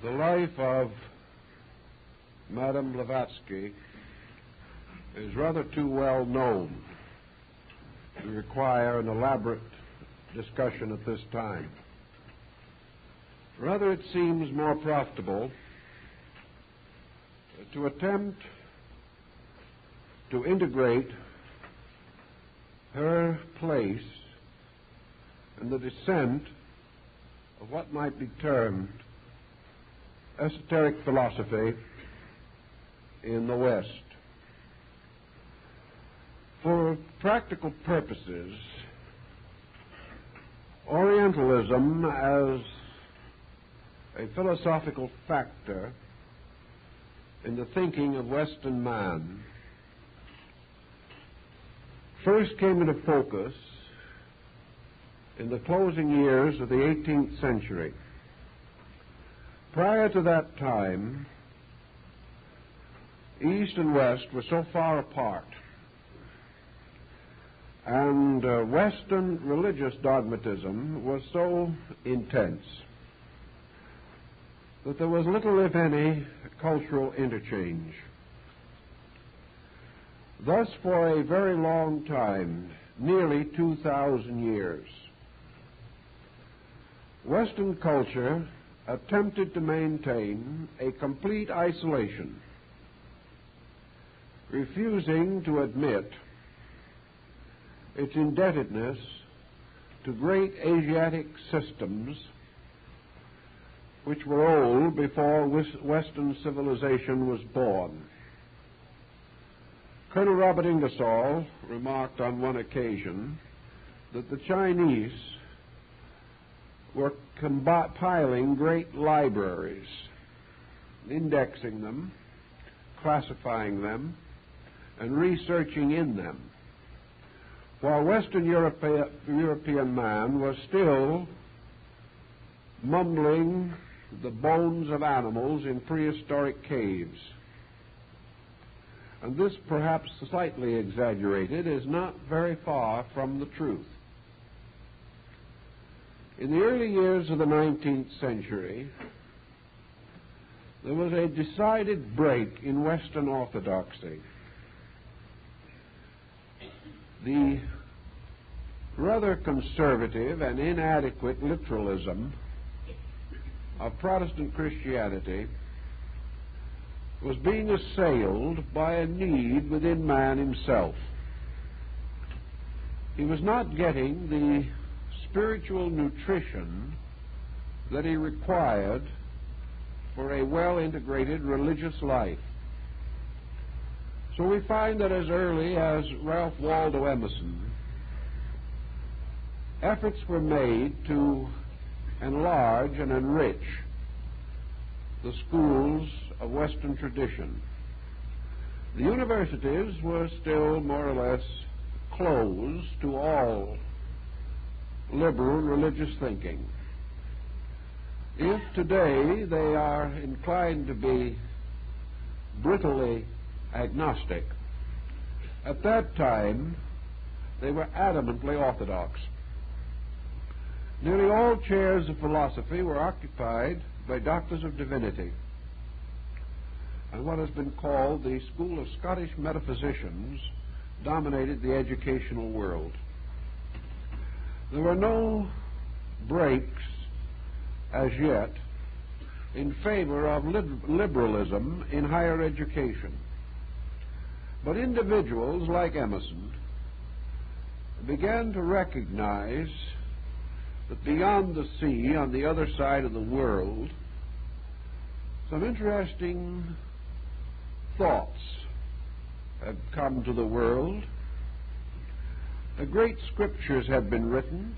The life of Madame Blavatsky is rather too well known to require an elaborate discussion at this time. Rather, it seems more profitable to attempt to integrate her place in the descent of what might be termed esoteric philosophy in the West. For practical purposes, Orientalism as a philosophical factor in the thinking of Western man first came into focus in the closing years of the 18th century. Prior to that time, East and West were so far apart, and Western religious dogmatism was so intense that there was little, if any, cultural interchange. Thus, for a very long time, nearly 2,000 years, Western culture attempted to maintain a complete isolation, refusing to admit its indebtedness to great Asiatic systems which were old before Western civilization was born. Colonel Robert Ingersoll remarked on one occasion that the Chinese were compiling great libraries, indexing them, classifying them, and researching in them, while Western European man was still mumbling the bones of animals in prehistoric caves. And this, perhaps slightly exaggerated, is not very far from the truth. In the early years of the 19th century, there was a decided break in Western orthodoxy. The rather conservative and inadequate literalism of Protestant Christianity was being assailed by a need within man himself. He was not getting the spiritual nutrition that he required for a well-integrated religious life. So we find that as early as Ralph Waldo Emerson, efforts were made to enlarge and enrich the schools of Western tradition. The universities were still more or less closed to all liberal religious thinking. If today they are inclined to be brittly agnostic, at that time they were adamantly orthodox. Nearly all chairs of philosophy were occupied by doctors of divinity, and what has been called the school of Scottish metaphysicians dominated the educational world. There were no breaks as yet in favor of liberalism in higher education, but individuals like Emerson began to recognize that beyond the sea, on the other side of the world, some interesting thoughts had come to the world. The great scriptures had been written,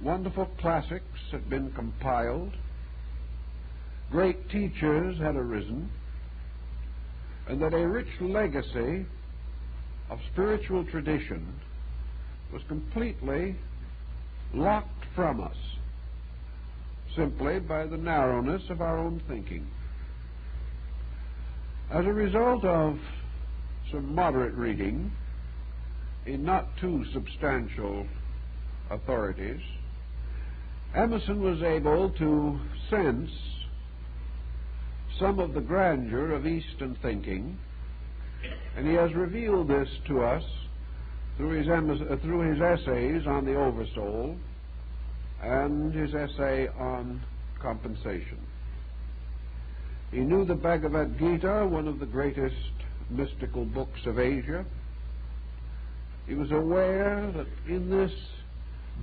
wonderful classics had been compiled, great teachers had arisen, and that a rich legacy of spiritual tradition was completely locked from us simply by the narrowness of our own thinking. As a result of some moderate reading in not too substantial authorities, Emerson was able to sense some of the grandeur of Eastern thinking, and he has revealed this to us through his essays on the Oversoul and his essay on compensation. He knew the Bhagavad Gita, one of the greatest mystical books of Asia. He was aware that in this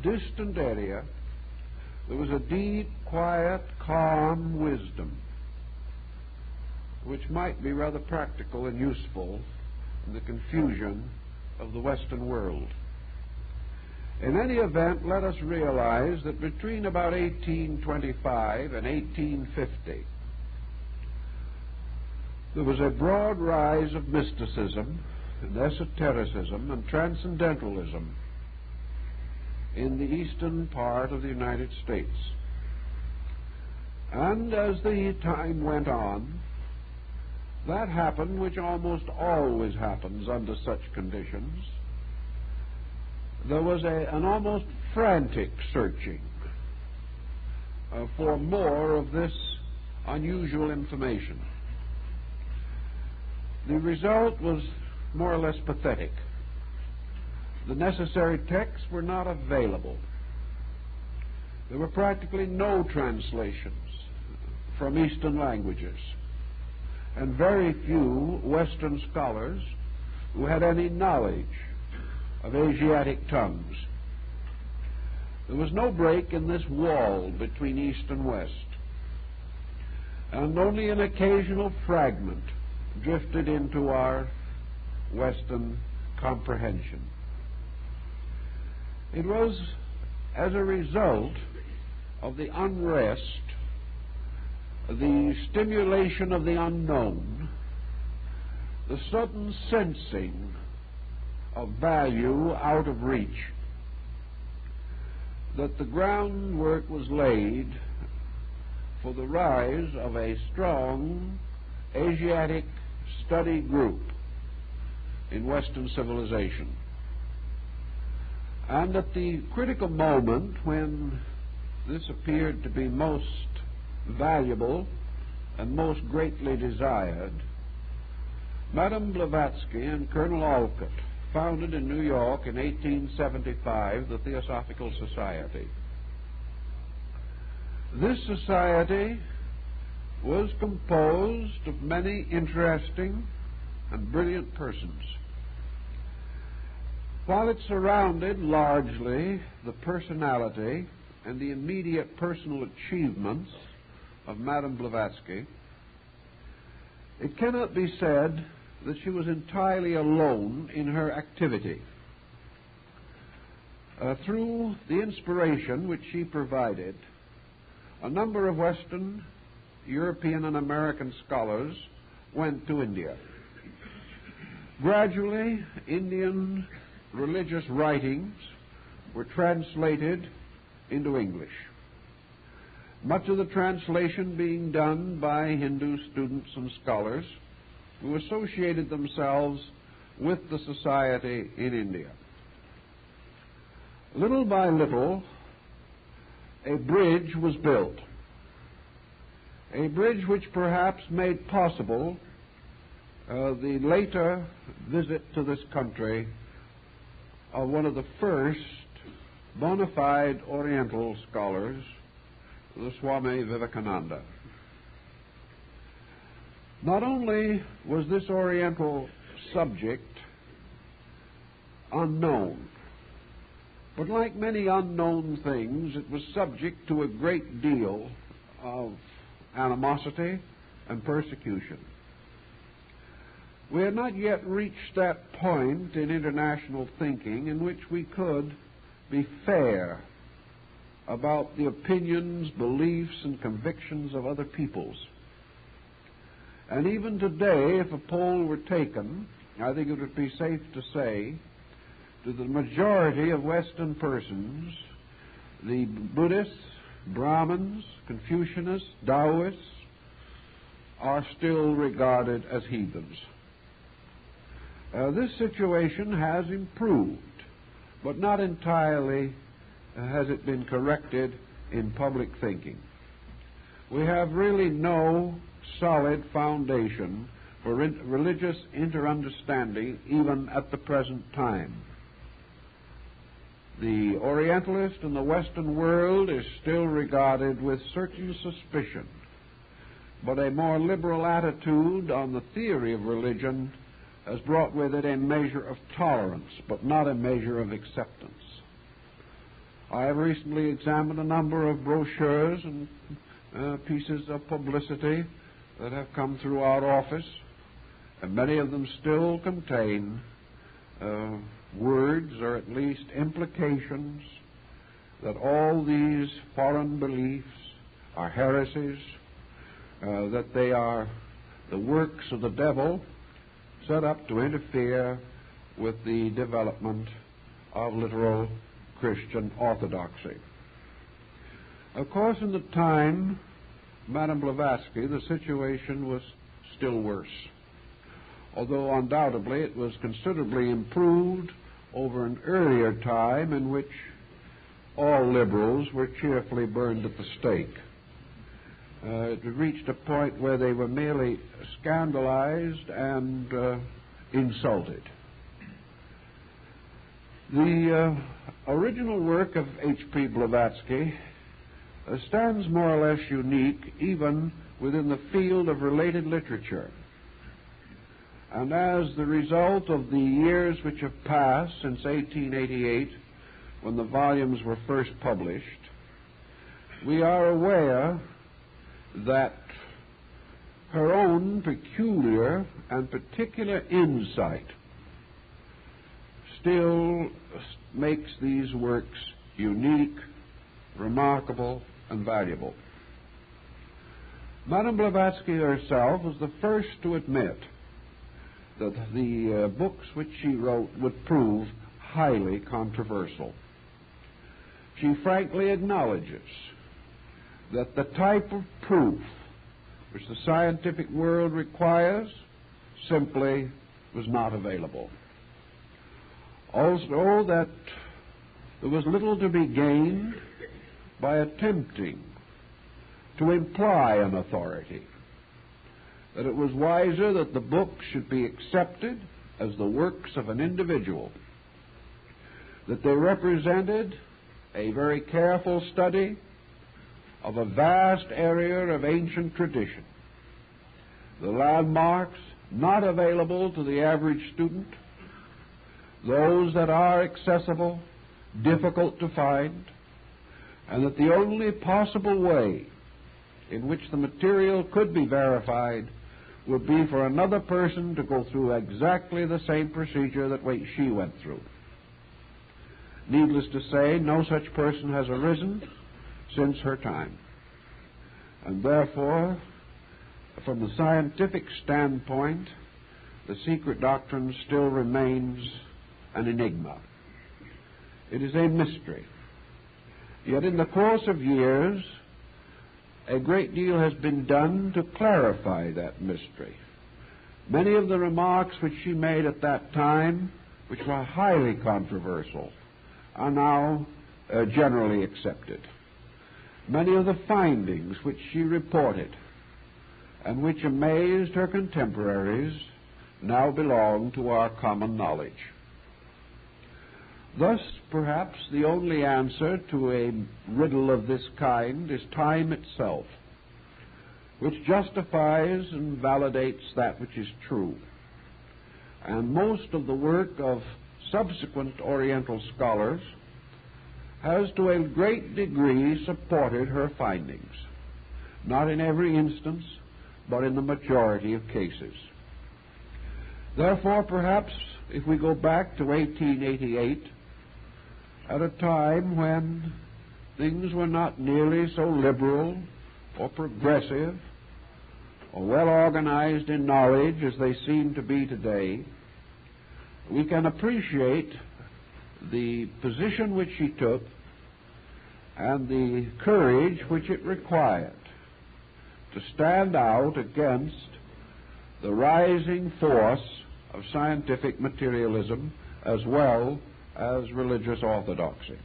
distant area there was a deep, quiet, calm wisdom which might be rather practical and useful in the confusion of the Western world. In any event, let us realize that between about 1825 and 1850, there was a broad rise of mysticism and esotericism and transcendentalism in the eastern part of the United States. And as the time went on, that happened which almost always happens under such conditions. There was an almost frantic searching for more of this unusual information. The result was more or less pathetic. The necessary texts were not available. There were practically no translations from Eastern languages, and very few Western scholars who had any knowledge of Asiatic tongues. There was no break in this wall between East and West, and only an occasional fragment drifted into our Western comprehension. It was as a result of the unrest, the stimulation of the unknown, the sudden sensing of value out of reach, that the groundwork was laid for the rise of a strong Asiatic study group in Western civilization. And at the critical moment when this appeared to be most valuable and most greatly desired, Madame Blavatsky and Colonel Alcott founded in New York in 1875 the Theosophical Society. This society was composed of many interesting and brilliant persons. While it surrounded largely the personality and the immediate personal achievements of Madame Blavatsky, it cannot be said that she was entirely alone in her activity. Through the inspiration which she provided, a number of Western, European, and American scholars went to India. Gradually, Indian religious writings were translated into English, much of the translation being done by Hindu students and scholars who associated themselves with the society in India. Little by little, a bridge was built, a bridge which perhaps made possible the later visit to this country of one of the first bona fide Oriental scholars, the Swami Vivekananda. Not only was this Oriental subject unknown, but like many unknown things, it was subject to a great deal of animosity and persecution. We had not yet reached that point in international thinking in which we could be fair about the opinions, beliefs, and convictions of other peoples. And even today, if a poll were taken, I think it would be safe to say to the majority of Western persons, the Buddhists, Brahmins, Confucianists, Taoists are still regarded as heathens. This situation has improved, but not entirely has it been corrected in public thinking. We have really no solid foundation for religious inter-understanding even at the present time. The Orientalist in the Western world is still regarded with certain suspicion, but a more liberal attitude on the theory of religion has brought with it a measure of tolerance, but not a measure of acceptance. I have recently examined a number of brochures and pieces of publicity that have come through our office, and many of them still contain words, or at least implications, that all these foreign beliefs are heresies, that they are the works of the devil set up to interfere with the development of literal Christian orthodoxy. Of course, in the time Madame Blavatsky, the situation was still worse, although undoubtedly it was considerably improved over an earlier time in which all liberals were cheerfully burned at the stake. It reached a point where they were merely scandalized and insulted. The original work of H.P. Blavatsky stands more or less unique even within the field of related literature. And as the result of the years which have passed since 1888, when the volumes were first published, we are aware that her own peculiar and particular insight still makes these works unique, remarkable, and valuable. Madame Blavatsky herself was the first to admit that the books which she wrote would prove highly controversial. She frankly acknowledges that the type of proof which the scientific world requires simply was not available. Also, that there was little to be gained by attempting to imply an authority, that it was wiser that the books should be accepted as the works of an individual, that they represented a very careful study of a vast area of ancient tradition, the landmarks not available to the average student, those that are accessible, difficult to find, and that the only possible way in which the material could be verified would be for another person to go through exactly the same procedure that she went through. Needless to say, no such person has arisen since her time. And therefore, from the scientific standpoint, the secret doctrine still remains an enigma. It is a mystery. Yet in the course of years, a great deal has been done to clarify that mystery. Many of the remarks which she made at that time, which were highly controversial, are now generally accepted. Many of the findings which she reported and which amazed her contemporaries now belong to our common knowledge. Thus, perhaps the only answer to a riddle of this kind is time itself, which justifies and validates that which is true. And most of the work of subsequent Oriental scholars has to a great degree supported her findings, not in every instance, but in the majority of cases. Therefore, perhaps, if we go back to 1888, at a time when things were not nearly so liberal or progressive or well organized in knowledge as they seem to be today, we can appreciate the position which she took and the courage which it required to stand out against the rising force of scientific materialism as well as religious orthodoxy.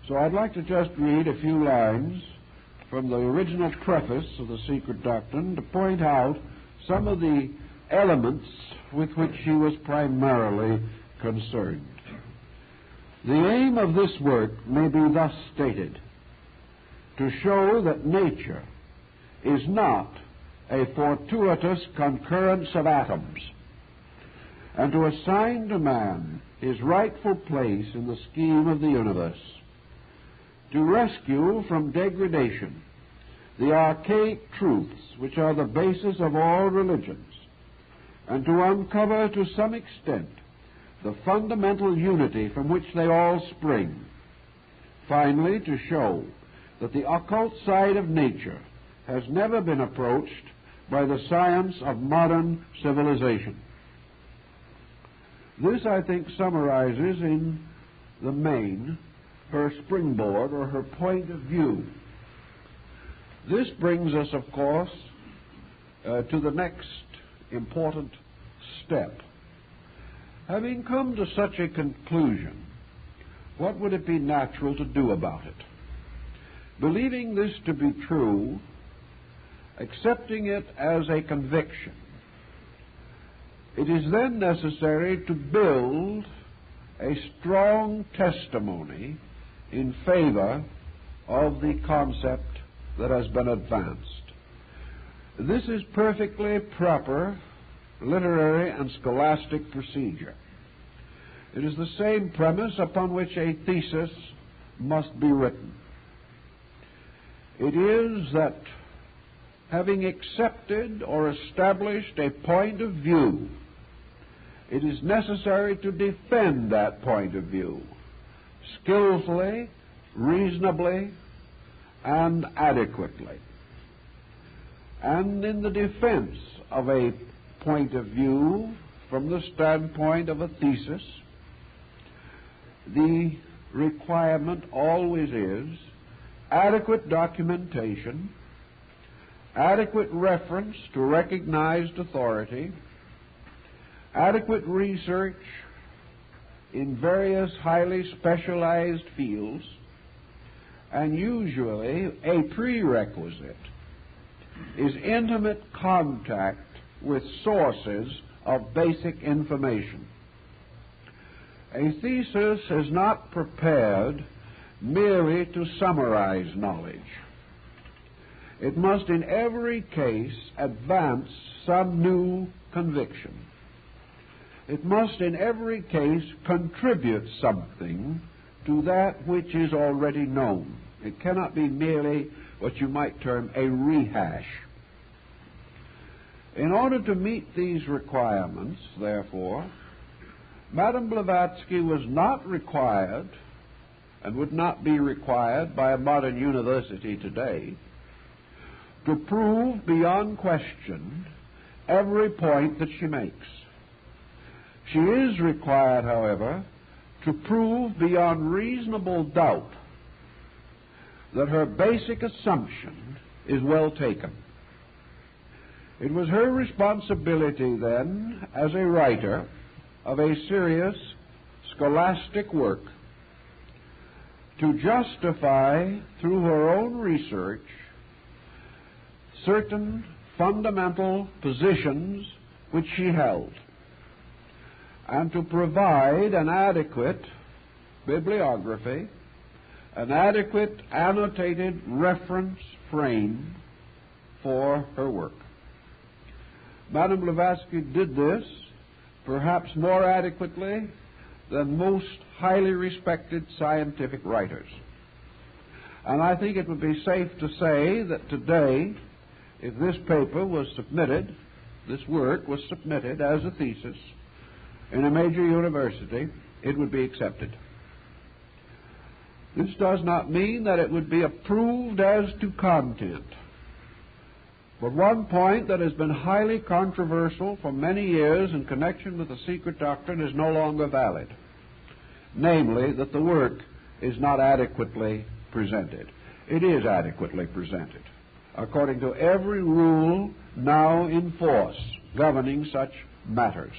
So I'd like to just read a few lines from the original preface of the Secret Doctrine to point out some of the elements with which he was primarily concerned. The aim of this work may be thus stated: to show that nature is not a fortuitous concurrence of atoms, and to assign to man his rightful place in the scheme of the universe, to rescue from degradation the archaic truths which are the basis of all religions, and to uncover to some extent the fundamental unity from which they all spring. Finally, to show that the occult side of nature has never been approached by the science of modern civilization. This, I think, summarizes in the main her springboard or her point of view. This brings us, of course, to the next important step. Having come to such a conclusion, what would it be natural to do about it? Believing this to be true, accepting it as a conviction, it is then necessary to build a strong testimony in favor of the concept that has been advanced. This is perfectly proper literary and scholastic procedure. It is the same premise upon which a thesis must be written. It is that having accepted or established a point of view, it is necessary to defend that point of view skillfully, reasonably, and adequately. And in the defense of a point of view from the standpoint of a thesis, the requirement always is adequate documentation, adequate reference to recognized authority, adequate research in various highly specialized fields, and usually a prerequisite is intimate contact with sources of basic information. A thesis is not prepared merely to summarize knowledge. It must in every case advance some new conviction. It must in every case contribute something to that which is already known. It cannot be merely what you might term a rehash. In order to meet these requirements, therefore, Madame Blavatsky was not required, and would not be required by a modern university today, to prove beyond question every point that she makes. She is required, however, to prove beyond reasonable doubt that her basic assumption is well taken. It was her responsibility then, as a writer of a serious scholastic work, to justify through her own research certain fundamental positions which she held, and to provide an adequate bibliography, an adequate annotated reference frame for her work. Madame Blavatsky did this perhaps more adequately than most highly respected scientific writers. And I think it would be safe to say that today, if this paper was submitted, this work was submitted as a thesis in a major university, it would be accepted. This does not mean that it would be approved as to content. But one point that has been highly controversial for many years in connection with the secret doctrine is no longer valid, namely that the work is not adequately presented. It is adequately presented, according to every rule now in force governing such matters.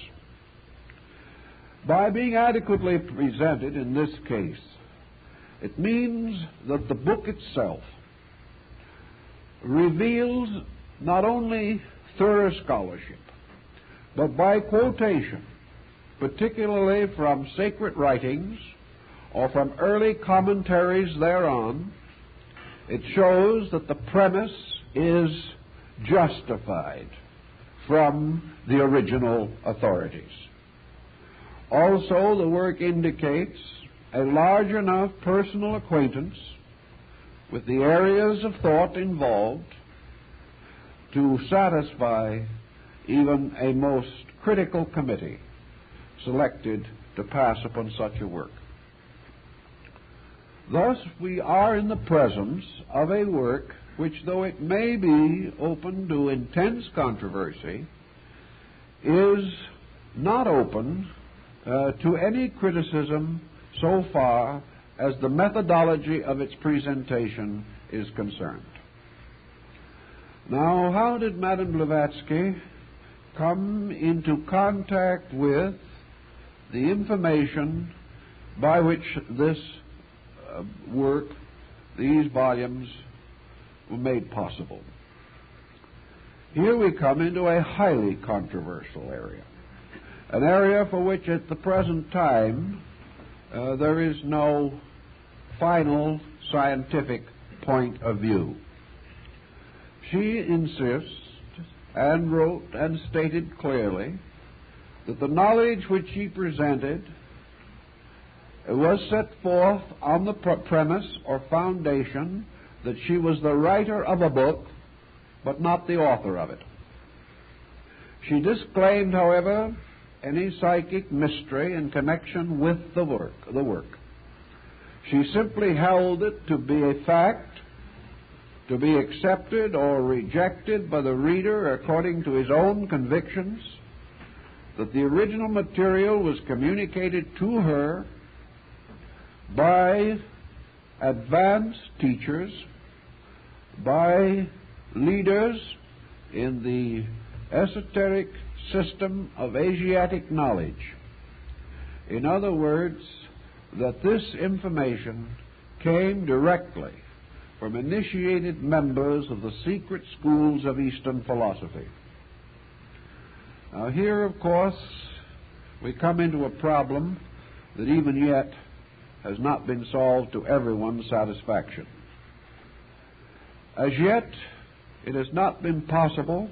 By being adequately presented in this case, It means that the book itself reveals not only thorough scholarship, but by quotation, particularly from sacred writings or from early commentaries thereon, it shows that the premise is justified from the original authorities. Also, the work indicates a large enough personal acquaintance with the areas of thought involved to satisfy even a most critical committee selected to pass upon such a work. Thus, we are in the presence of a work which, though it may be open to intense controversy, is not open to any criticism so far as the methodology of its presentation is concerned. Now, how did Madame Blavatsky come into contact with the information by which this work, these volumes, were made possible? Here we come into a highly controversial area, an area for which at the present time there is no final scientific point of view. She insists and wrote and stated clearly that the knowledge which she presented was set forth on the premise or foundation that she was the writer of a book, but not the author of it. She disclaimed, however, any psychic mystery in connection with the work. She simply held it to be a fact, to be accepted or rejected by the reader according to his own convictions, that the original material was communicated to her by advanced teachers, by leaders in the esoteric system of Asiatic knowledge. In other words, that this information came directly from initiated members of the secret schools of Eastern philosophy. Now here, of course, we come into a problem that even yet has not been solved to everyone's satisfaction. As yet, it has not been possible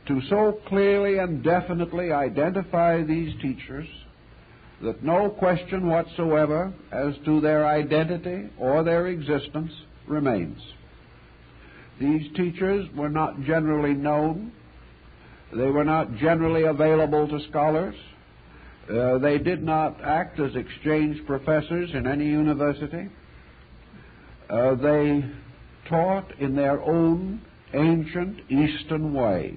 to so clearly and definitely identify these teachers that no question whatsoever as to their identity or their existence remains. These teachers were not generally known. They were not generally available to scholars. They did not act as exchange professors in any university. They taught in their own ancient Eastern way.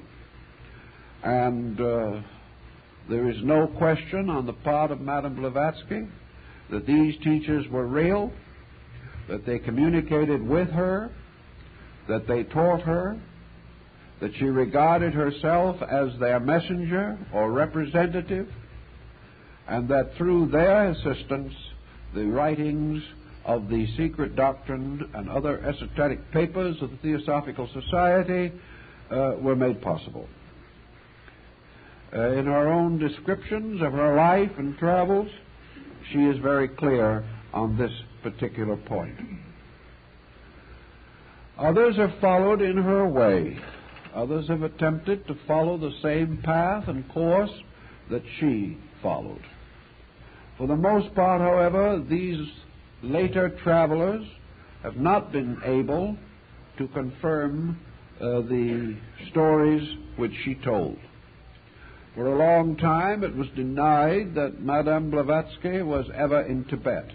And there is no question on the part of Madame Blavatsky that these teachers were real, that they communicated with her, that they taught her, that she regarded herself as their messenger or representative, and that through their assistance the writings of the Secret Doctrine and other esoteric papers of the Theosophical Society were made possible. In her own descriptions of her life and travels, she is very clear on this particular point. Others have followed in her way. Others have attempted to follow the same path and course that she followed. For the most part, however, these later travelers have not been able to confirm the stories which she told. For a long time it was denied that Madame Blavatsky was ever in Tibet,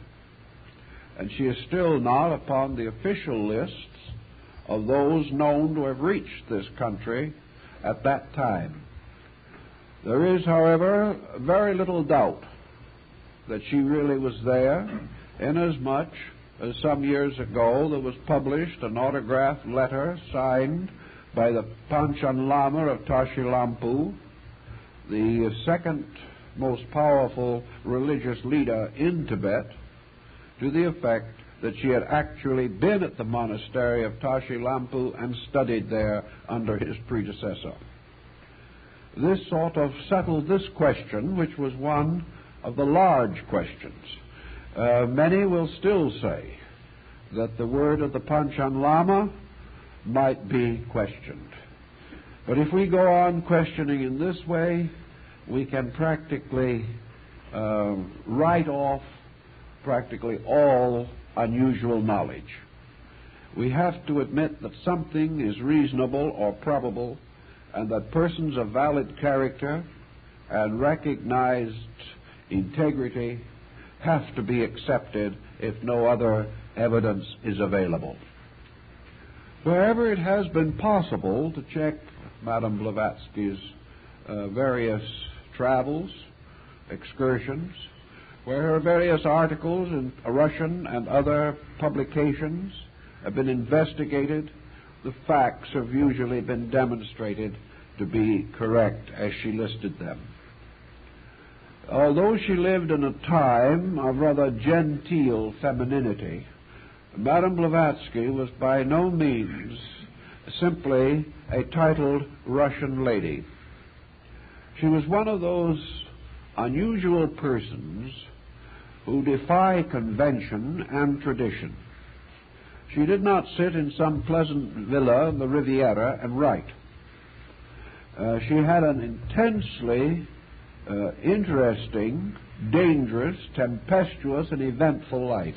and she is still not upon the official lists of those known to have reached this country at that time. There is, however, very little doubt that she really was there, inasmuch as some years ago there was published an autographed letter signed by the Panchen Lama of Tashilampu, the second most powerful religious leader in Tibet, to the effect that she had actually been at the monastery of Tashilampu and studied there under his predecessor. This sort of settled this question, which was one of the large questions. Many will still say that the word of the Panchen Lama might be questioned. But if we go on questioning in this way, we can practically write off practically all unusual knowledge. We have to admit that something is reasonable or probable, and that persons of valid character and recognized integrity have to be accepted if no other evidence is available. Wherever it has been possible to check Madame Blavatsky's various travels, excursions, where her various articles in Russian and other publications have been investigated, the facts have usually been demonstrated to be correct as she listed them. Although she lived in a time of rather genteel femininity, Madame Blavatsky was by no means simply a titled Russian lady. She was one of those unusual persons who defy convention and tradition. She did not sit in some pleasant villa in the Riviera and write. She had an intensely interesting, dangerous, tempestuous, and eventful life.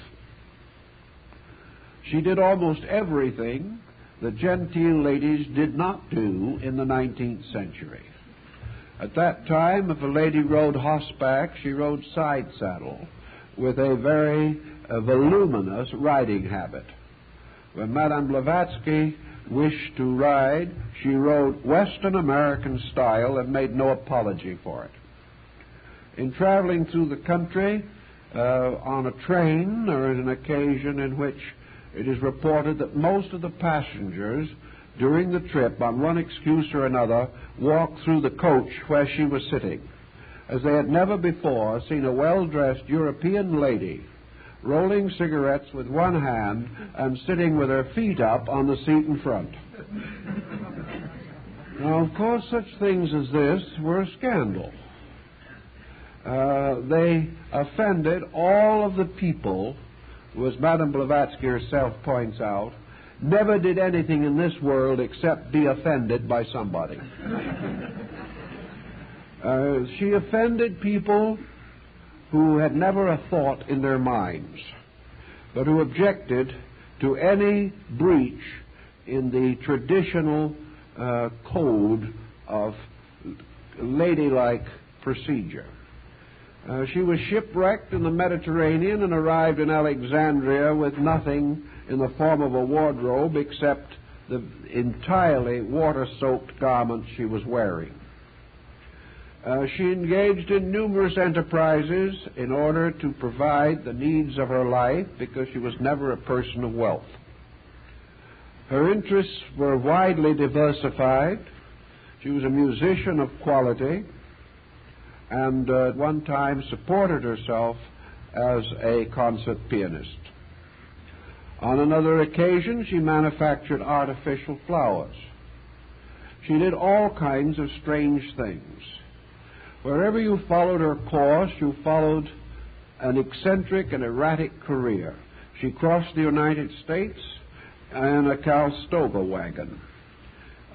She did almost everything that genteel ladies did not do in the 19th century. At that time, if a lady rode horseback, she rode side saddle with a very voluminous riding habit. When Madame Blavatsky wished to ride, she rode Western American style and made no apology for it. In traveling through the country on a train, there is an occasion in which it is reported that most of the passengers during the trip, on one excuse or another, walked through the coach where she was sitting, as they had never before seen a well-dressed European lady rolling cigarettes with one hand and sitting with her feet up on the seat in front. Now, of course, such things as this were a scandal. They offended all of the people who, as Madame Blavatsky herself points out, never did anything in this world except be offended by somebody. She offended people who had never a thought in their minds, but who objected to any breach in the traditional code of ladylike procedure. She was shipwrecked in the Mediterranean and arrived in Alexandria with nothing in the form of a wardrobe except the entirely water-soaked garments she was wearing. She engaged in numerous enterprises in order to provide the needs of her life because she was never a person of wealth. Her interests were widely diversified. She was a musician of quality and at one time supported herself as a concert pianist. On another occasion, she manufactured artificial flowers. She did all kinds of strange things. Wherever you followed her course, you followed an eccentric and erratic career. She crossed the United States in a Calistoga wagon.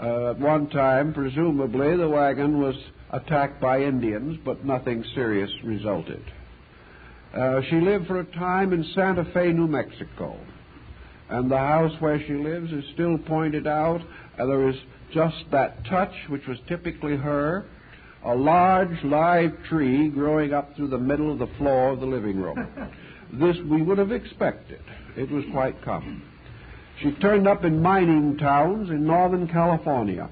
At one time, presumably, the wagon was attacked by Indians, but nothing serious resulted. She lived for a time in Santa Fe, New Mexico, and the house where she lives is still pointed out, and there is just that touch which was typically her, a large live tree growing up through the middle of the floor of the living room. This we would have expected. It was quite common. She turned up in mining towns in Northern California,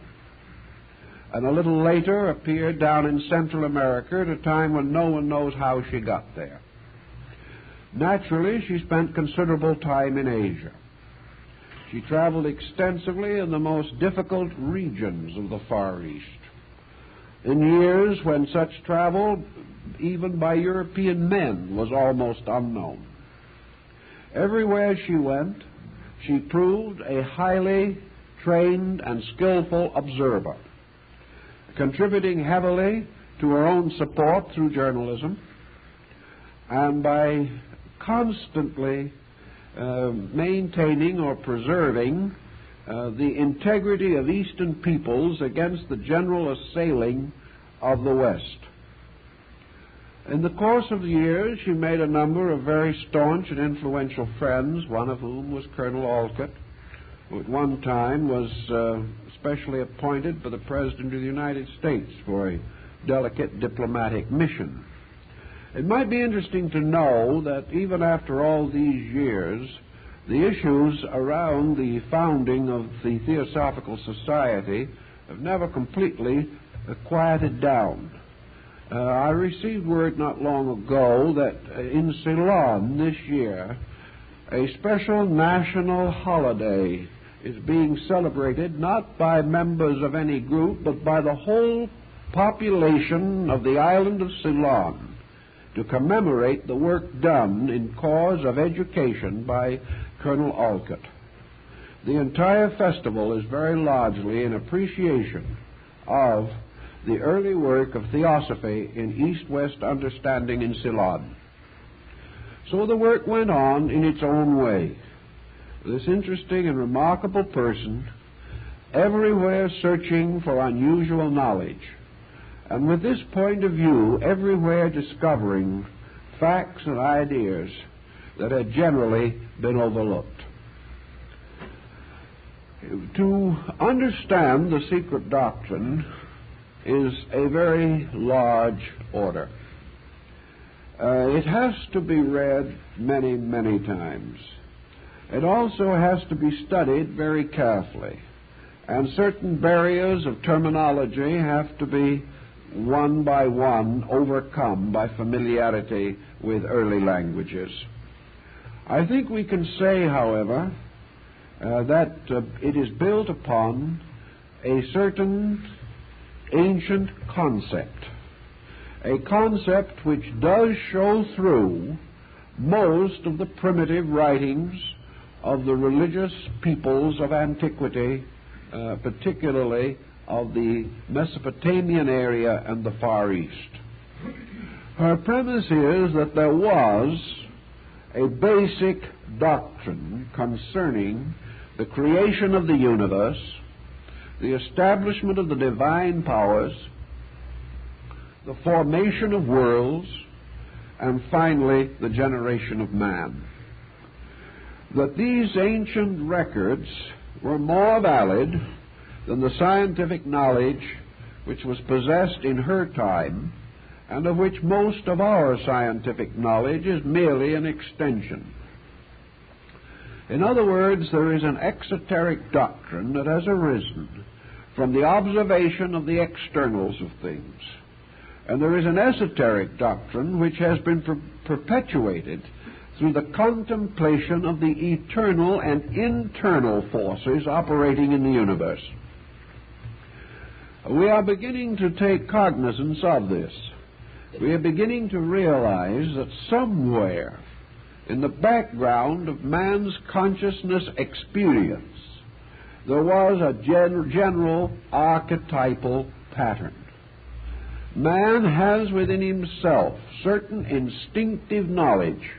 and a little later appeared down in Central America at a time when no one knows how she got there. Naturally, she spent considerable time in Asia. She traveled extensively in the most difficult regions of the Far East, in years when such travel, even by European men, was almost unknown. Everywhere she went, she proved a highly trained and skillful observer, contributing heavily to her own support through journalism, and by constantly maintaining or preserving the integrity of Eastern peoples against the general assailing of the West. In the course of the years, she made a number of very staunch and influential friends, one of whom was Colonel Olcott, who at one time was specially appointed by the President of the United States for a delicate diplomatic mission. It might be interesting to know that even after all these years, the issues around the founding of the Theosophical Society have never completely quieted down. I received word not long ago that in Ceylon this year, a special national holiday is being celebrated not by members of any group, but by the whole population of the island of Ceylon to commemorate the work done in cause of education by Colonel Olcott. The entire festival is very largely in appreciation of the early work of Theosophy in East-West understanding in Ceylon. So the work went on in its own way. This interesting and remarkable person, everywhere searching for unusual knowledge, and with this point of view, everywhere discovering facts and ideas that had generally been overlooked. To understand the secret doctrine is a very large order. It has to be read many, many times. It also has to be studied very carefully, and certain barriers of terminology have to be one by one overcome by familiarity with early languages. I think we can say, however, that it is built upon a certain ancient concept, a concept which does show through most of the primitive writings of the religious peoples of antiquity, particularly of the Mesopotamian area and the Far East. Her premise is that there was a basic doctrine concerning the creation of the universe, the establishment of the divine powers, the formation of worlds, and finally the generation of man. That these ancient records were more valid than the scientific knowledge which was possessed in her time, and of which most of our scientific knowledge is merely an extension. In other words, there is an exoteric doctrine that has arisen from the observation of the externals of things, and there is an esoteric doctrine which has been perpetuated through the contemplation of the eternal and internal forces operating in the universe. We are beginning to take cognizance of this. We are beginning to realize that somewhere in the background of man's consciousness experience there was a general archetypal pattern. Man has within himself certain instinctive knowledge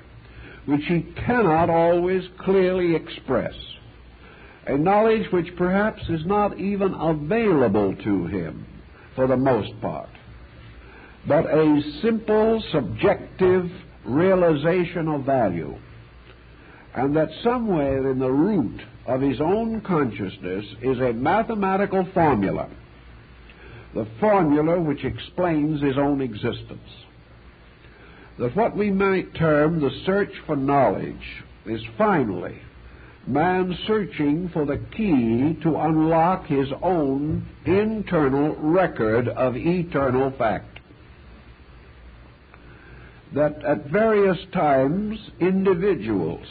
which he cannot always clearly express, a knowledge which perhaps is not even available to him for the most part, but a simple subjective realization of value, and that somewhere in the root of his own consciousness is a mathematical formula, the formula which explains his own existence. That what we might term the search for knowledge is finally man searching for the key to unlock his own internal record of eternal fact. That at various times individuals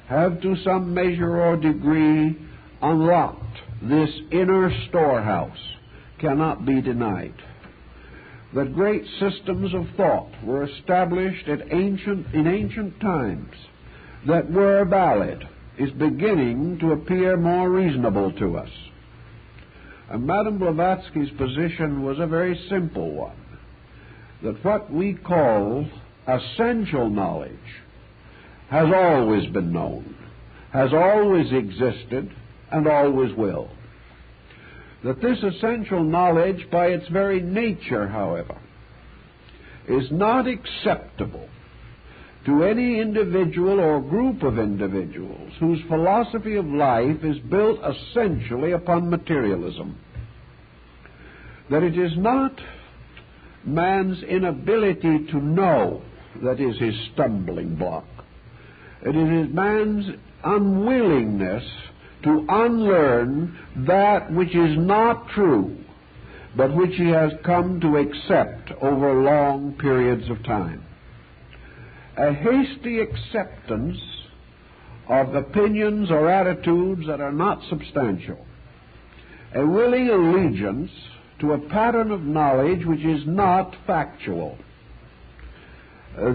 have to some measure or degree unlocked this inner storehouse cannot be denied. That great systems of thought were established in ancient times that were valid is beginning to appear more reasonable to us. And Madame Blavatsky's position was a very simple one, that what we call essential knowledge has always been known, has always existed, and always will. That this essential knowledge, by its very nature, however, is not acceptable to any individual or group of individuals whose philosophy of life is built essentially upon materialism. That it is not man's inability to know that is his stumbling block. It is man's unwillingness to unlearn that which is not true, but which he has come to accept over long periods of time. A hasty acceptance of opinions or attitudes that are not substantial. A willing allegiance to a pattern of knowledge which is not factual.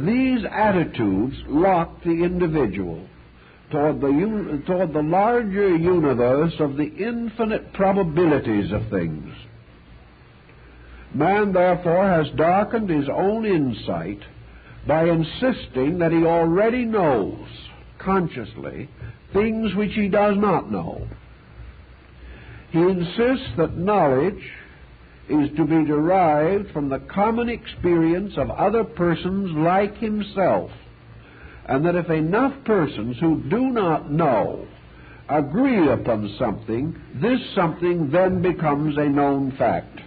These attitudes lock the individual toward the larger universe of the infinite probabilities of things. Man, therefore, has darkened his own insight by insisting that he already knows, consciously, things which he does not know. He insists that knowledge is to be derived from the common experience of other persons like himself, and that if enough persons who do not know agree upon something, this something then becomes a known fact.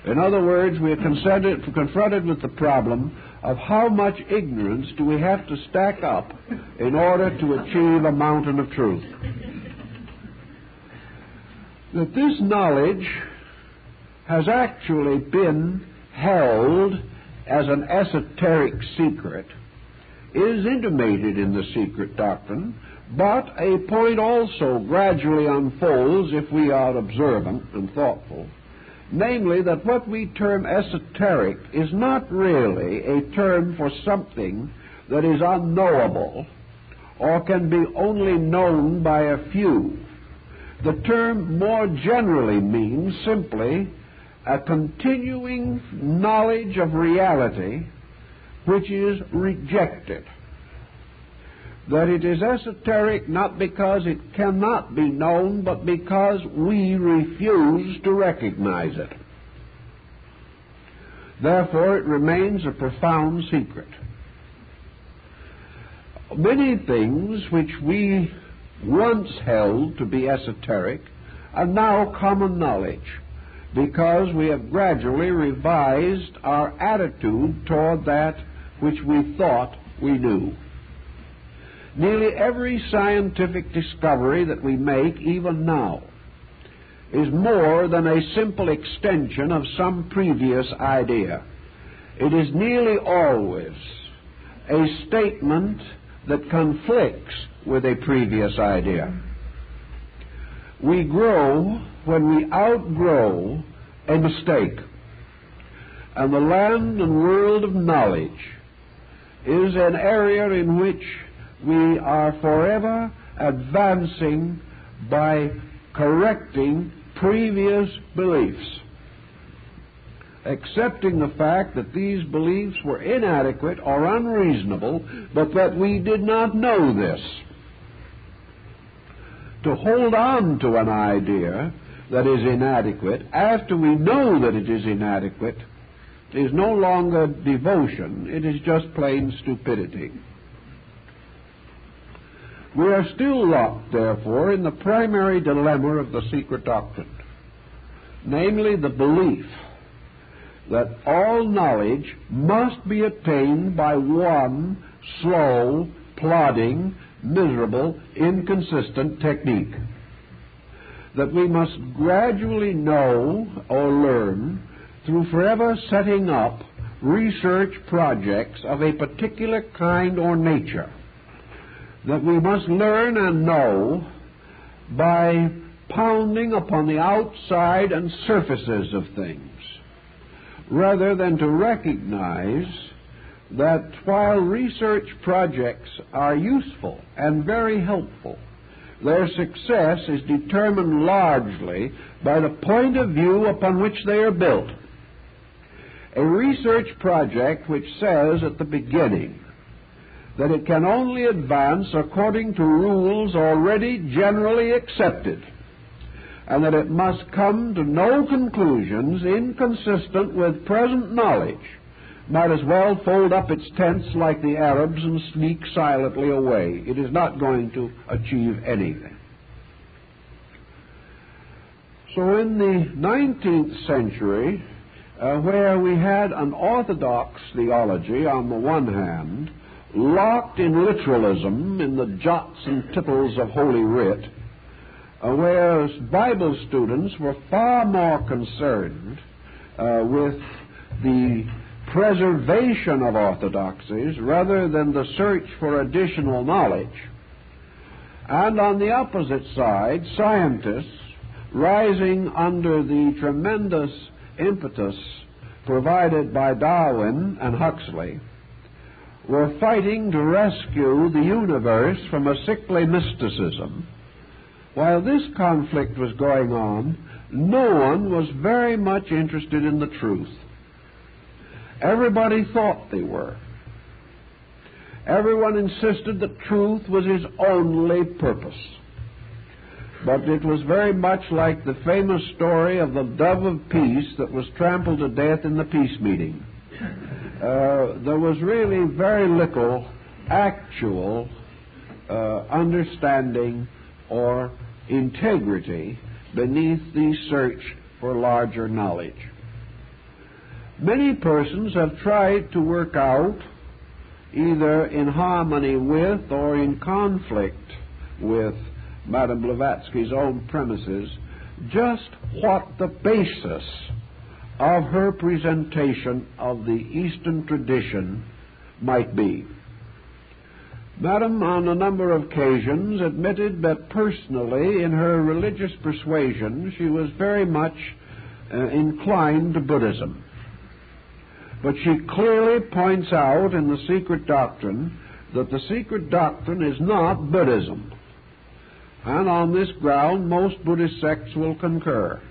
In other words, we are confronted with the problem of how much ignorance do we have to stack up in order to achieve a mountain of truth. That this knowledge has actually been held as an esoteric secret is intimated in the secret doctrine, but a point also gradually unfolds if we are observant and thoughtful, namely that what we term esoteric is not really a term for something that is unknowable or can be only known by a few. The term more generally means simply a continuing knowledge of reality which is rejected. That it is esoteric not because it cannot be known, but because we refuse to recognize it. Therefore, it remains a profound secret. Many things which we once held to be esoteric are now common knowledge, because we have gradually revised our attitude toward that which we thought we knew. Nearly every scientific discovery that we make, even now, is more than a simple extension of some previous idea. It is nearly always a statement that conflicts with a previous idea. We grow when we outgrow a mistake. And the land and world of knowledge is an area in which we are forever advancing by correcting previous beliefs, accepting the fact that these beliefs were inadequate or unreasonable, but that we did not know this. To hold on to an idea that is inadequate after we know that it is inadequate is no longer devotion, it is just plain stupidity. We are still locked, therefore, in the primary dilemma of the secret doctrine, namely the belief that all knowledge must be attained by one slow, plodding, miserable, inconsistent technique. That we must gradually know or learn through forever setting up research projects of a particular kind or nature. That we must learn and know by pounding upon the outside and surfaces of things, rather than to recognize that while research projects are useful and very helpful, their success is determined largely by the point of view upon which they are built. A research project which says at the beginning that it can only advance according to rules already generally accepted, and that it must come to no conclusions inconsistent with present knowledge, might as well fold up its tents like the Arabs and sneak silently away. It is not going to achieve anything. So in the 19th century, where we had an orthodox theology on the one hand, locked in literalism in the jots and tittles of Holy Writ, whereas Bible students were far more concerned with the preservation of orthodoxies rather than the search for additional knowledge. And on the opposite side, scientists, rising under the tremendous impetus provided by Darwin and Huxley, were fighting to rescue the universe from a sickly mysticism. While this conflict was going on, no one was very much interested in the truth. Everybody thought they were. Everyone insisted that truth was his only purpose. But it was very much like the famous story of the dove of peace that was trampled to death in the peace meeting. There was really very little actual understanding or integrity beneath the search for larger knowledge. Many persons have tried to work out, either in harmony with or in conflict with Madame Blavatsky's own premises, just what the basis of her presentation of the Eastern tradition might be. Madame, on a number of occasions, admitted that personally, in her religious persuasion, she was very much inclined to Buddhism. But she clearly points out in the Secret Doctrine that the Secret Doctrine is not Buddhism. And on this ground, most Buddhist sects will concur.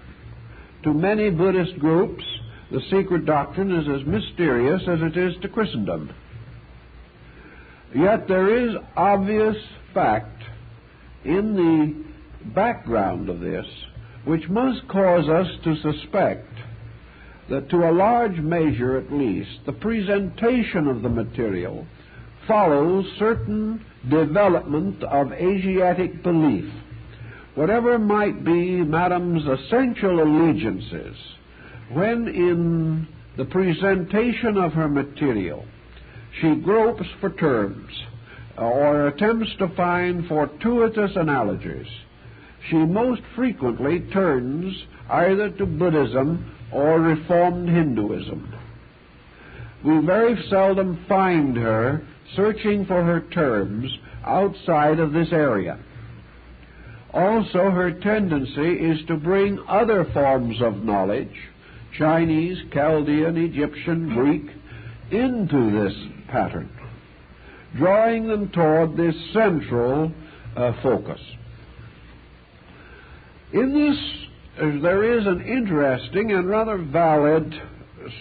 To many Buddhist groups, the Secret Doctrine is as mysterious as it is to Christendom. Yet there is obvious fact in the background of this which must cause us to suspect that to a large measure at least, the presentation of the material follows certain development of Asiatic belief. Whatever might be Madame's essential allegiances, when in the presentation of her material she gropes for terms or attempts to find fortuitous analogies, she most frequently turns either to Buddhism or Reformed Hinduism. We very seldom find her searching for her terms outside of this area. Also, her tendency is to bring other forms of knowledge, Chinese, Chaldean, Egyptian, Greek, into this pattern, drawing them toward this central focus. In this, there is an interesting and rather valid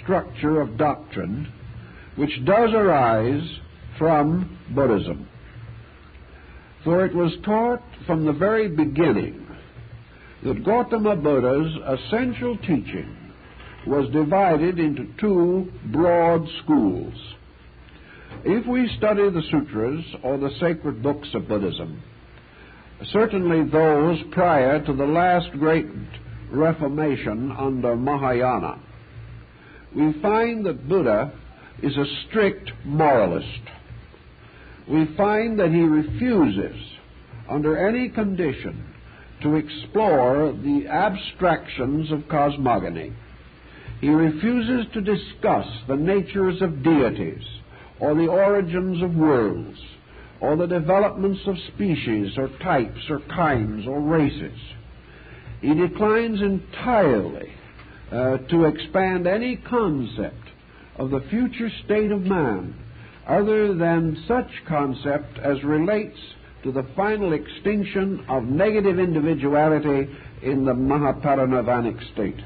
structure of doctrine which does arise from Buddhism. For it was taught from the very beginning that Gautama Buddha's essential teaching was divided into two broad schools. If we study the sutras or the sacred books of Buddhism, certainly those prior to the last great Reformation under Mahayana, we find that Buddha is a strict moralist. We find that he refuses, under any condition, to explore the abstractions of cosmogony. He refuses to discuss the natures of deities, or the origins of worlds, or the developments of species, or types, or kinds, or races. He declines entirely to expand any concept of the future state of man other than such concept as relates to the final extinction of negative individuality in the Mahaparinirvanic state.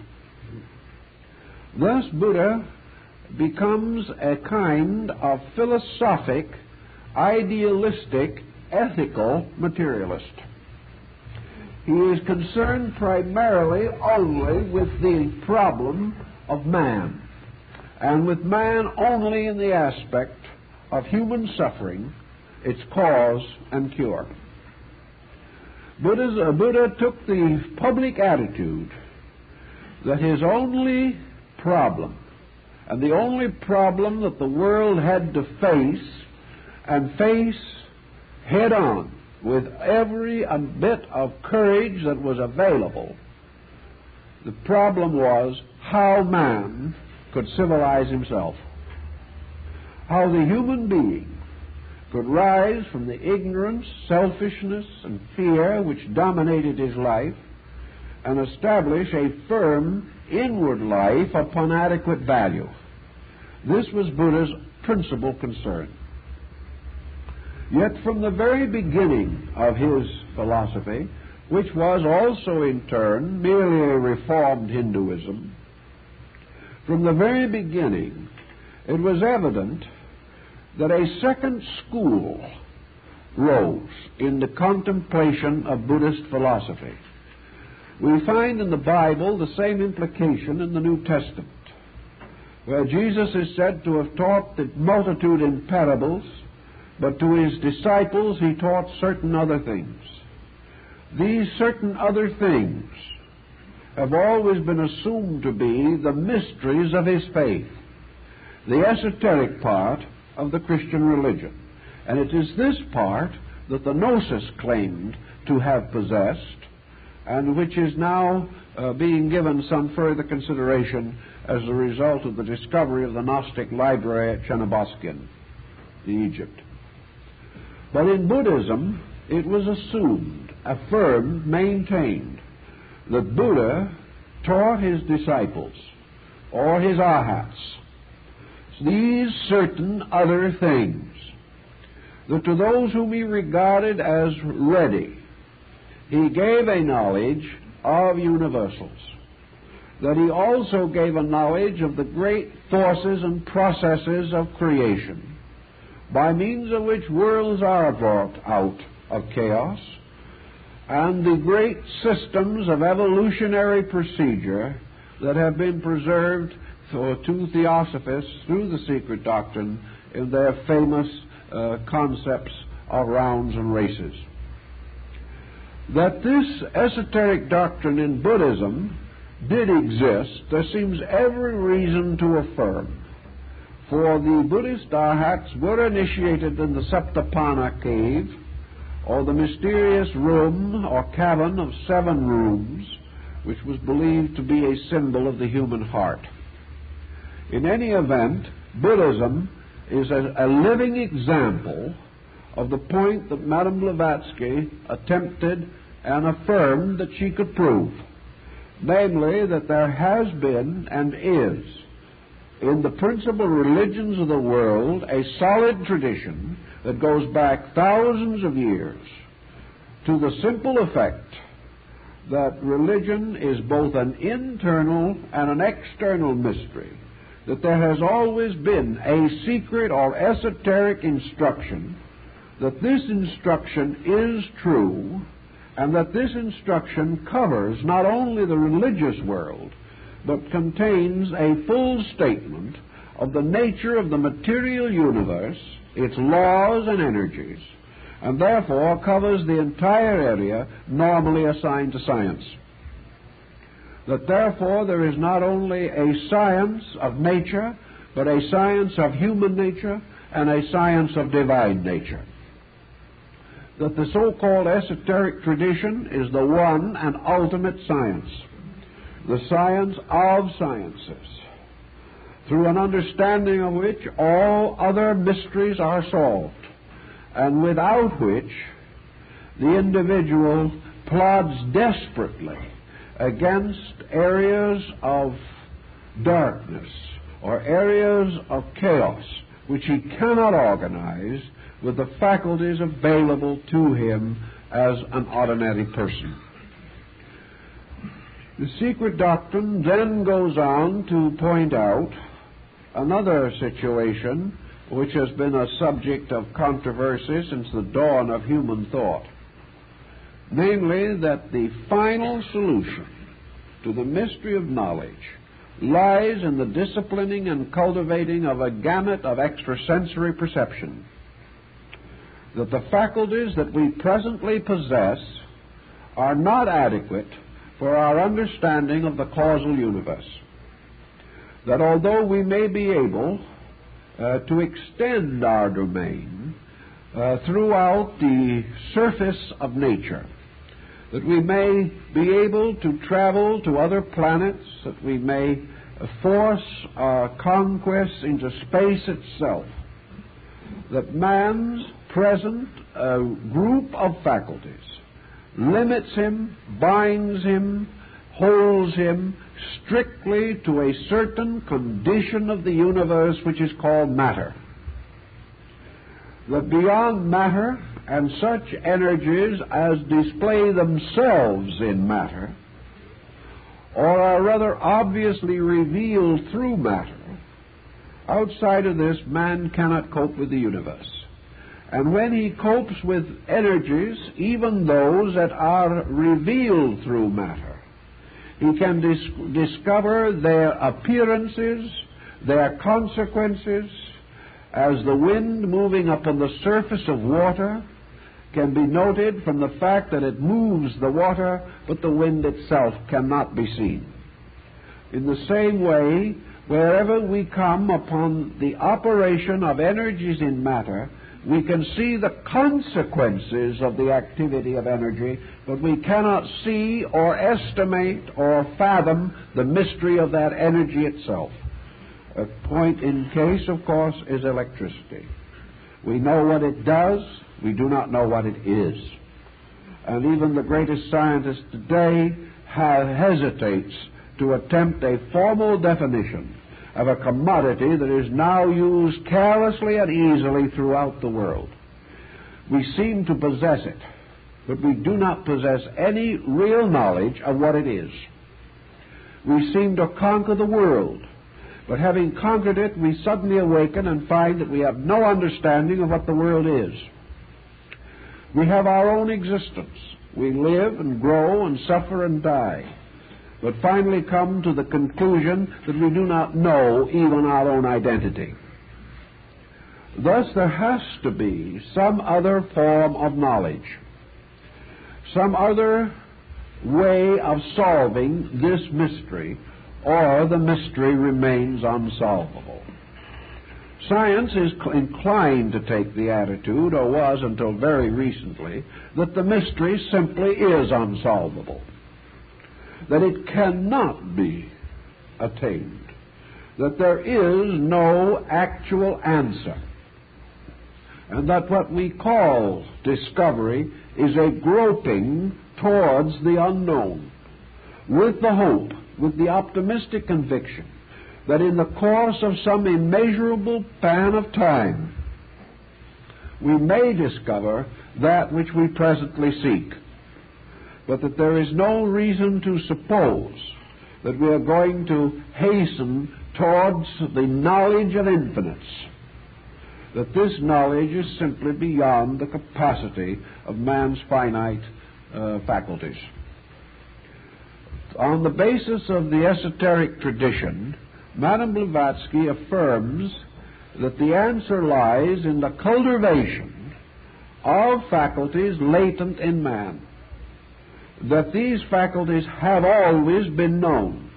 Thus, Buddha becomes a kind of philosophic, idealistic, ethical materialist. He is concerned primarily only with the problem of man, and with man only in the aspect of human suffering, its cause and cure. Buddha took the public attitude that his only problem, and the only problem that the world had to face, and face head on with every bit of courage that was available, the problem was how man could civilize himself, how the human being could rise from the ignorance, selfishness, and fear which dominated his life and establish a firm inward life upon adequate value. This was Buddha's principal concern. Yet from the very beginning of his philosophy, which was also in turn merely a reformed Hinduism, from the very beginning it was evident that a second school rose in the contemplation of Buddhist philosophy. We find in the Bible the same implication in the New Testament, where Jesus is said to have taught the multitude in parables, but to his disciples he taught certain other things. These certain other things have always been assumed to be the mysteries of his faith, the esoteric part of the Christian religion. And it is this part that the Gnosis claimed to have possessed, and which is now being given some further consideration as a result of the discovery of the Gnostic library at Chenaboskin, Egypt. But in Buddhism, it was assumed, affirmed, maintained, that Buddha taught his disciples, or his arhats, these certain other things, that to those whom he regarded as ready, he gave a knowledge of universals, that he also gave a knowledge of the great forces and processes of creation, by means of which worlds are brought out of chaos, and the great systems of evolutionary procedure that have been preserved to theosophists through the secret doctrine in their famous concepts of rounds and races. That this esoteric doctrine in Buddhism did exist, there seems every reason to affirm. For the Buddhist arhats were initiated in the Saptapana cave, or the mysterious room or cavern of 7 rooms, which was believed to be a symbol of the human heart. In any event, Buddhism is a living example of the point that Madame Blavatsky attempted and affirmed that she could prove, namely that there has been and is in the principal religions of the world a solid tradition that goes back thousands of years to the simple effect that religion is both an internal and an external mystery, that there has always been a secret or esoteric instruction, that this instruction is true, and that this instruction covers not only the religious world, but contains a full statement of the nature of the material universe, its laws and energies, and therefore covers the entire area normally assigned to science. That therefore there is not only a science of nature, but a science of human nature and a science of divine nature. That the so-called esoteric tradition is the one and ultimate science, the science of sciences, through an understanding of which all other mysteries are solved, and without which the individual plods desperately against areas of darkness or areas of chaos which he cannot organize with the faculties available to him as an ordinary person. The secret doctrine then goes on to point out another situation which has been a subject of controversy since the dawn of human thought, namely that the final solution to the mystery of knowledge lies in the disciplining and cultivating of a gamut of extrasensory perception, that the faculties that we presently possess are not adequate for our understanding of the causal universe, that although we may be able to extend our domain throughout the surface of nature, that we may be able to travel to other planets, that we may force our conquests into space itself, that man's present group of faculties limits him, binds him, holds him strictly to a certain condition of the universe which is called matter. That beyond matter and such energies as display themselves in matter, or are rather obviously revealed through matter, outside of this man cannot cope with the universe. And when he copes with energies, even those that are revealed through matter, he can discover their appearances, their consequences, as the wind moving upon the surface of water can be noted from the fact that it moves the water, but the wind itself cannot be seen. In the same way, wherever we come upon the operation of energies in matter, we can see the consequences of the activity of energy, but we cannot see or estimate or fathom the mystery of that energy itself. A point in case, of course, is electricity. We know what it does, we do not know what it is. And even the greatest scientist today hesitates to attempt a formal definition of a commodity that is now used carelessly and easily throughout the world. We seem to possess it, but we do not possess any real knowledge of what it is. We seem to conquer the world, but having conquered it, we suddenly awaken and find that we have no understanding of what the world is. We have our own existence. We live and grow and suffer and die, but finally come to the conclusion that we do not know even our own identity. Thus, there has to be some other form of knowledge, some other way of solving this mystery, or the mystery remains unsolvable. Science is inclined to take the attitude, or was until very recently, that the mystery simply is unsolvable, that it cannot be attained, that there is no actual answer, and that what we call discovery is a groping towards the unknown, with the hope, with the optimistic conviction that in the course of some immeasurable span of time we may discover that which we presently seek, but that there is no reason to suppose that we are going to hasten towards the knowledge of infinites, that this knowledge is simply beyond the capacity of man's finite faculties. On the basis of the esoteric tradition, Madame Blavatsky affirms that the answer lies in the cultivation of faculties latent in man, that these faculties have always been known,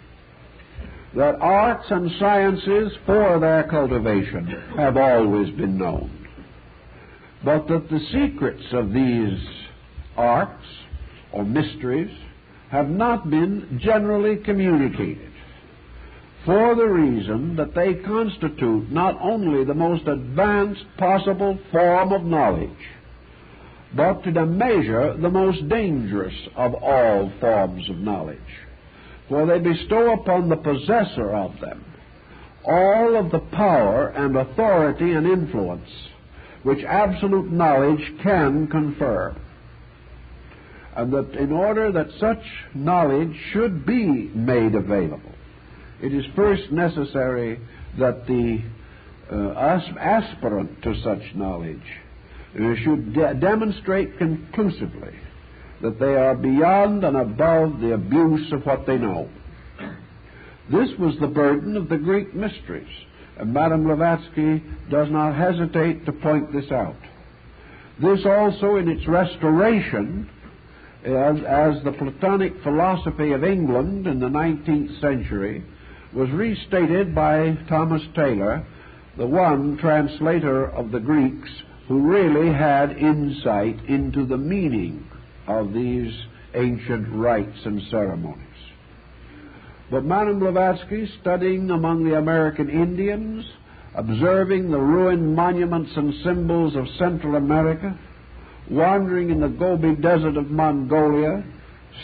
that arts and sciences for their cultivation have always been known, but that the secrets of these arts or mysteries have not been generally communicated, for the reason that they constitute not only the most advanced possible form of knowledge, but in a measure the most dangerous of all forms of knowledge, for they bestow upon the possessor of them all of the power and authority and influence which absolute knowledge can confer. And that in order that such knowledge should be made available, it is first necessary that the aspirant to such knowledge should demonstrate conclusively that they are beyond and above the abuse of what they know. This was the burden of the Greek mysteries, and Madame Blavatsky does not hesitate to point this out. This also, in its restoration, as the Platonic philosophy of England in the 19th century, was restated by Thomas Taylor, the one translator of the Greeks who really had insight into the meaning of these ancient rites and ceremonies. But Madame Blavatsky, studying among the American Indians, observing the ruined monuments and symbols of Central America, wandering in the Gobi Desert of Mongolia,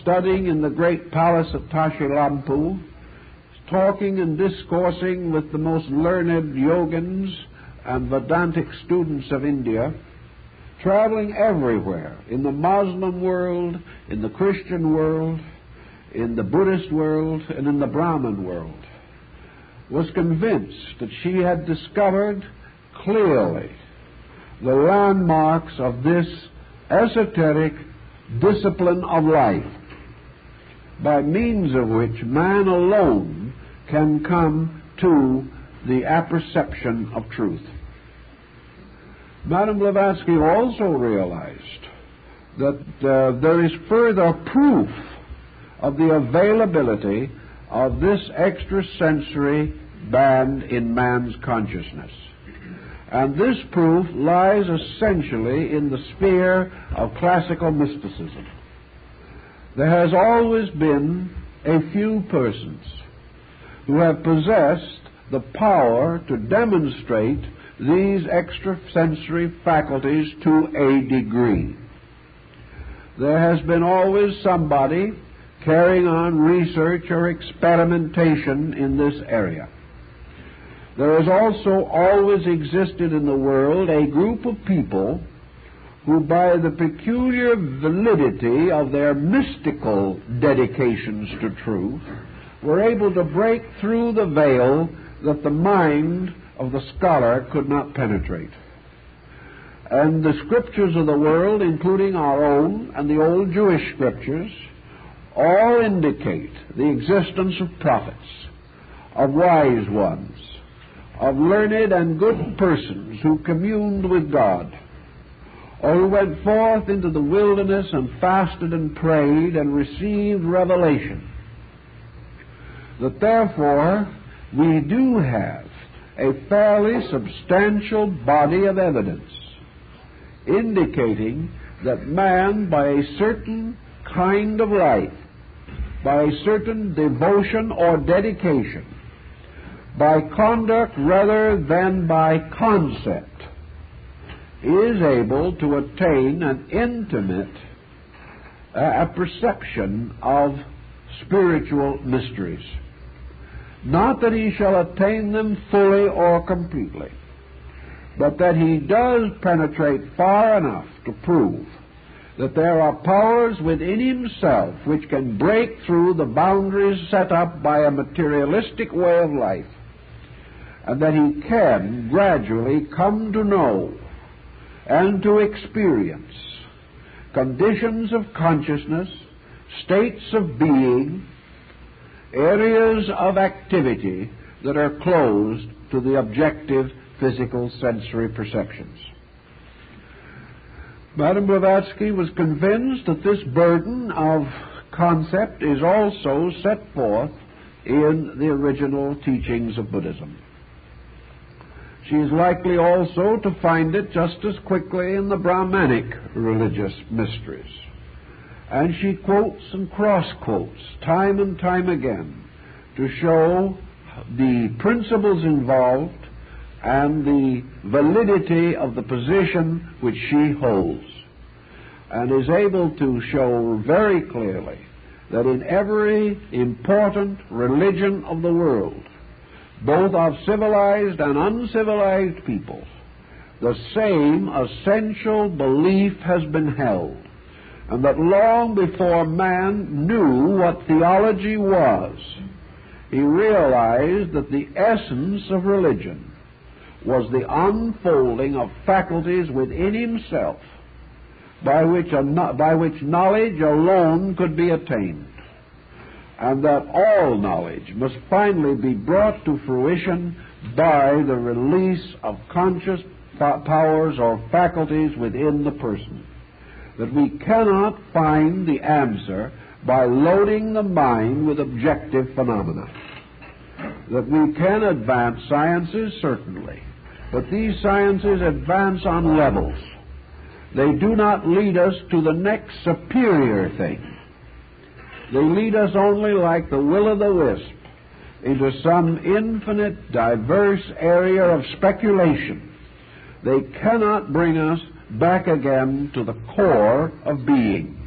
studying in the great palace at Tashilampu, talking and discoursing with the most learned yogins and Vedantic students of India, traveling everywhere, in the Muslim world, in the Christian world, in the Buddhist world, and in the Brahmin world, was convinced that she had discovered clearly the landmarks of this esoteric discipline of life, by means of which man alone can come to the apperception of truth. Madame Blavatsky also realized that there is further proof of the availability of this extrasensory band in man's consciousness. And this proof lies essentially in the sphere of classical mysticism. There has always been a few persons who have possessed the power to demonstrate these extrasensory faculties to a degree. There has been always somebody carrying on research or experimentation in this area. There has also always existed in the world a group of people who, by the peculiar validity of their mystical dedications to truth, were able to break through the veil that the mind of the scholar could not penetrate. And the scriptures of the world, including our own and the old Jewish scriptures, all indicate the existence of prophets, of wise ones, of learned and good persons who communed with God, or who went forth into the wilderness and fasted and prayed and received revelation. That therefore we do have a fairly substantial body of evidence indicating that man, by a certain kind of life, by a certain devotion or dedication, by conduct rather than by concept, is able to attain an intimate perception of spiritual mysteries. Not that he shall attain them fully or completely, but that he does penetrate far enough to prove that there are powers within himself which can break through the boundaries set up by a materialistic way of life, and that he can gradually come to know and to experience conditions of consciousness, states of being, areas of activity that are closed to the objective physical sensory perceptions. Madame Blavatsky was convinced that this burden of concept is also set forth in the original teachings of Buddhism. She is likely also to find it just as quickly in the Brahmanic religious mysteries. And she quotes and cross-quotes time and time again to show the principles involved and the validity of the position which she holds, and is able to show very clearly that in every important religion of the world, both of civilized and uncivilized peoples, the same essential belief has been held, and that long before man knew what theology was, he realized that the essence of religion was the unfolding of faculties within himself by which knowledge alone could be attained, and that all knowledge must finally be brought to fruition by the release of conscious powers or faculties within the person. That we cannot find the answer by loading the mind with objective phenomena. That we can advance sciences, certainly, but these sciences advance on levels. They do not lead us to the next superior thing. They lead us only like the will-o'-the-wisp into some infinite, diverse area of speculation. They cannot bring us back again to the core of being.